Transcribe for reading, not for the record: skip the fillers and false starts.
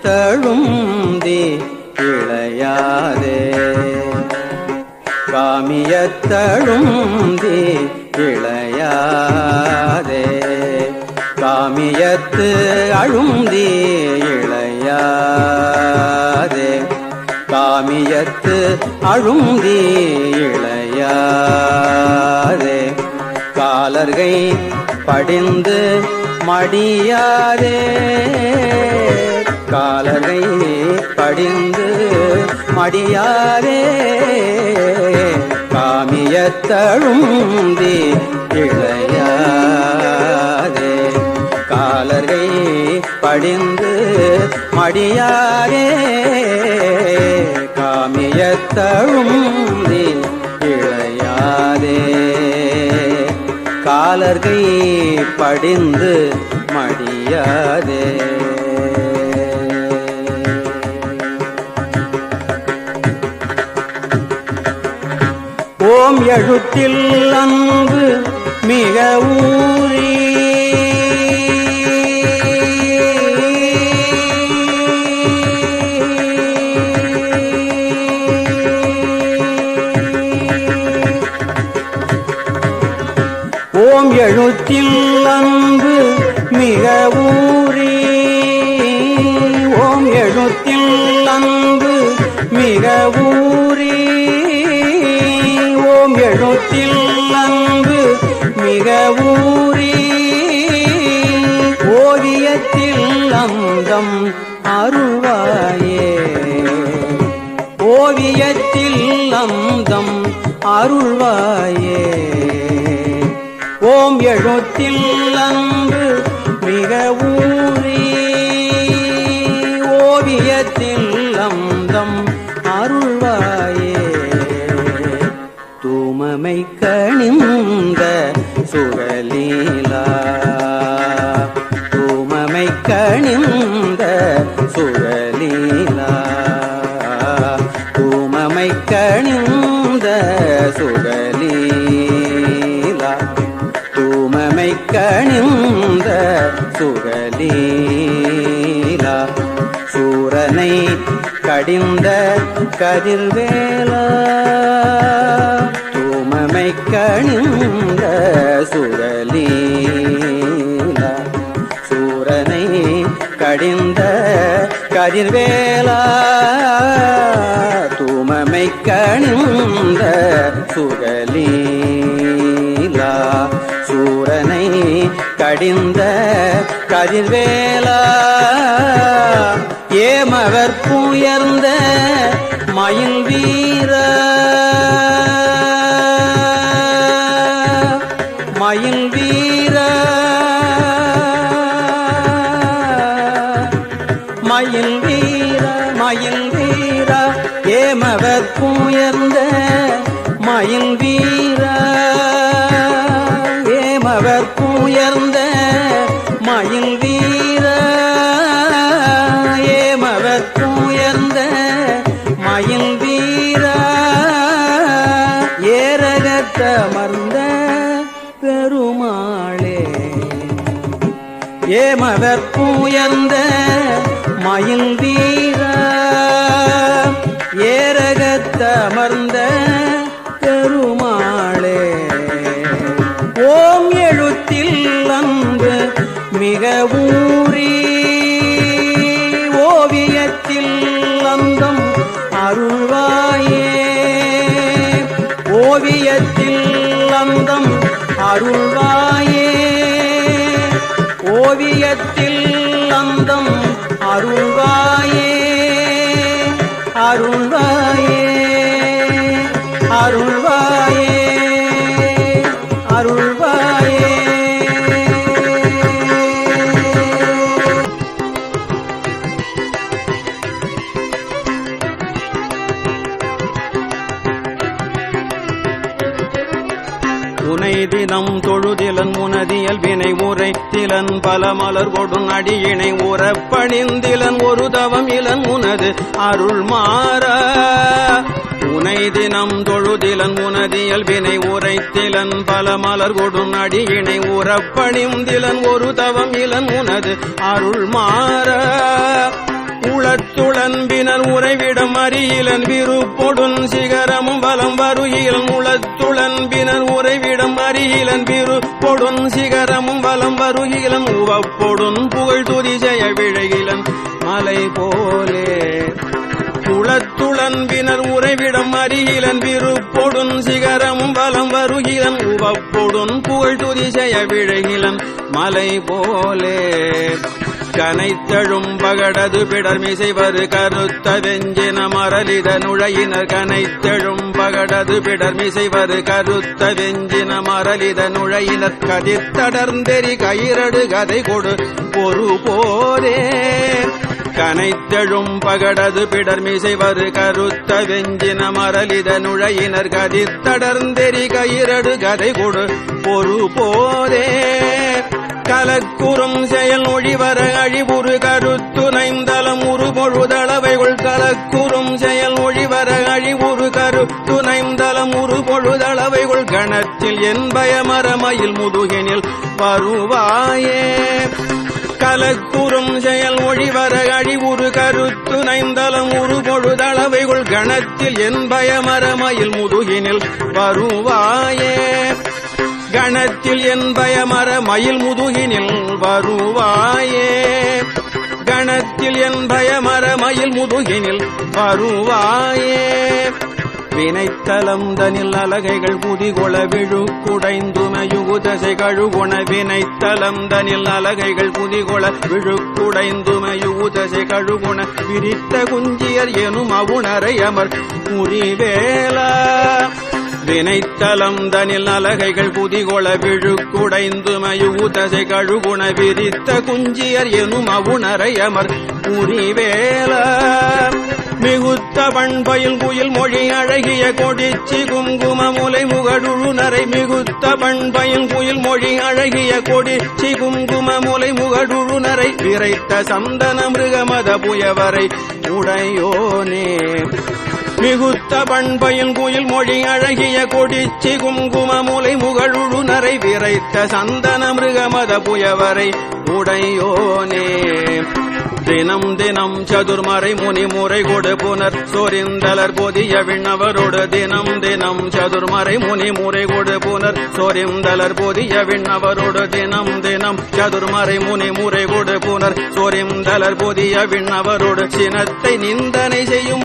காமியத்தழுந்தி இளையாதே காமியத்தழுந்தி இளையாதே காமியத்து அழுந்தி இளையாதே காமியத்து அழுந்தி இளையாதே காலர்கை படிந்து மடியாதே காலர்கை படிந்து மடியாதே காமியத்தழுந்தி இளையாதே காலர்கை படிந்து மடியாதே காமியத்தழுந்தி இளையாதே காலர்கை படிந்து மடியாதே ஓம் எழுத்தில் அன்பு மிக ஊறி ஓம் எழுத்தில் அன்பு மிக ஊறி ஓம் எழுத்தில் அன்பு மிக ஊறி ஓம் எழுத்தில் அன்பு மிக ஊறி ஓவியத்தில் அந்தம் அருள்வாயே ஓவியத்தில் அந்தம் அருள்வாயே ஓம் எழுத்தில் அன்பு மிக ஊறி ஓவியத்தில் அந்தம் அருள்வாயே தூமமை கணிந்த சுகலீலா தூமமை கணிந்த சுகலீலா தூமமை கணிந்த சுகலீலா தூமமை கணிந்த சுகலீலா சூரனை கடிந்த கதிர்வேலா தூமமை கணிந்த சுகலீலா சூரனை கடிந்த கதிர்வேலா தூமமை கணிந்த சுகலீலா சூரனை கடிந்த கதிர்வேலா ஏமவர் புயர்ந்த மயில் வீரா மயில் வீரா மயில் வீரா மயில் வீரா ஏமவர் புயர்ந்த மயில் வீரா ஏமவர் புயர்ந்த மயில் வீரா ஏமவர் புயர்ந்த மயில் வீரா ஏரகத்தமர்ந்த பெருமாளே ஏமவர் புயர்ந்த மயில் வீரா ஏரகத்தமர்ந்த பெருமாளே ஓம் எழுத்தில் அன்பு மிக ஊறி ஓவியத்தில் அந்தம் அருள்வாயே ஓவியத்தில் அந்தம் அருள்வாயே ஓவியத்தில் அந்தம் அருள்வாயே அருள்வாயே அருள்வாயே அருள்வாயே உனை தினம் தொழுதிலன் உனதியல் வினை உரைத்திலன் பல மலர் கொடும் அடியினை உறப்பணிந்திலன் ஒரு தவம் இலன் உனது அருள் மாற உனை தினம் தொழுதிலன் உனதியல் வினை உரைத்திலன் பல மலர் கொடும் அடியினை உறப்பணிந்திலன் ஒரு தவம் இலன் உனது அருள் மாற உளத்துளன்பினர் உறைவிடம் அறியிலன் விருப்பொடுன் சிகரமும் வலம் வருகிலன் உளத்துளன்பினர் உறைவிடம் அறியிலன் விருப்பொடுன் சிகரமும் வலம் வருகிலன் உவப்பொடுன் புகழ் துதிசெய விழைகிலன் மலை போலே உளத்துளன்பினர் உறைவிடம் அறியிலன் விருப்பொடுன் சிகரமும் வலம் வருகிலன் உவப்பொடுன் புகழ் துதிசெய விழைகிலன் மலை போலே கனைத்தழும் பகடது பிடர்மிசைவரு கருத்த வெஞ்சின மரலித நுழையினர் கனைத்தழும் பகடது பிடர்மிசைவரு கருத்த வெஞ்சின மரலித நுழையினர் கதிர்த்தடர்ந்தெறி கயிரடு கதை கொடு பொறு போரே கனைத்தழும் பகடது பிடர்மிசைவரு கருத்த வெஞ்சின மரலித நுழையினர் கதிர்த்தடர்ந்தெறி கயிரடு கதை கொடு பொறு போரே கலக்குறும் செயல் ஒழிவர அழிவுறு கருத்துணைந்தலம் உருபொழுதளவைகள் கலக்குறும் செயல் ஒழிவர அழிவுறு கருத்துணைந்தலம் உருபொழுதளவைகள் கணத்தில் என் பயமரமயில் முதுகினில் வருவாயே கலக்குறும் செயல் ஒழிவர அழிவுறு கருத்துணைந்தலம் உருபொழுதளவைகள் கணத்தில் என் பயமரமயில் முதுகினில் வருவாயே கணத்தில் என் பயமர மயில் முதுகினில் வருவாயே கணத்தில் என் பயமர மயில் முதுகினில் வருவாயே வினைத்தலம் தனில் அலகைகள் புதிகொள விழுக்குடைந்துமையுகுதசை கழுகுண வினைத்தலம் தனில் அலகைகள் புதிகொள விழுக்குடைந்துமையுகுதசை கழுகுண விரித்த குஞ்சியர் எனும் அவுணரை அமர் குறிவேலா வினைத்தலம் தனில் அலகைகள் புதிகொள விழுக்குடைந்துமையுதசை கழுகுண விரித்த குஞ்சியர் எனும் அவுணரை அமர் குறிவேல மிகுத்த பண்பயில் குயில் மொழி அழகிய கொடிச்சி குங்கும முலை முகடுழுநரை மிகுத்த பண்பயில் குயில் மொழி அழகிய கொடிச்சி குங்கும முலை முகடுழுநரை விரைத்த சந்தன மிருகமத புயவரை உடையோனே மிகுத்த பண்பயில் குயில் மொழி அழகிய கொடிச்சி குங்கும முலை முகழுநரை விரைத்த சந்தன மிருகமத புயவரை உடையோனே தினம் தினம் சதுர்மறை முனி முறை கொடு புனர் சொரிந்தலர் பொதிய விண்ணவரோடு தினம் தினம் சதுர்மறை முனி முறை கொடு புனர் சொரிந்தலர் பொதிய விண்ணவரோடு தினம் தினம் சதுர்மறை முனி முறை கொடு புனர் சொரிந்தலர் பொதிய விண்ணவரோடு சினத்தை நிந்தனை செய்யும்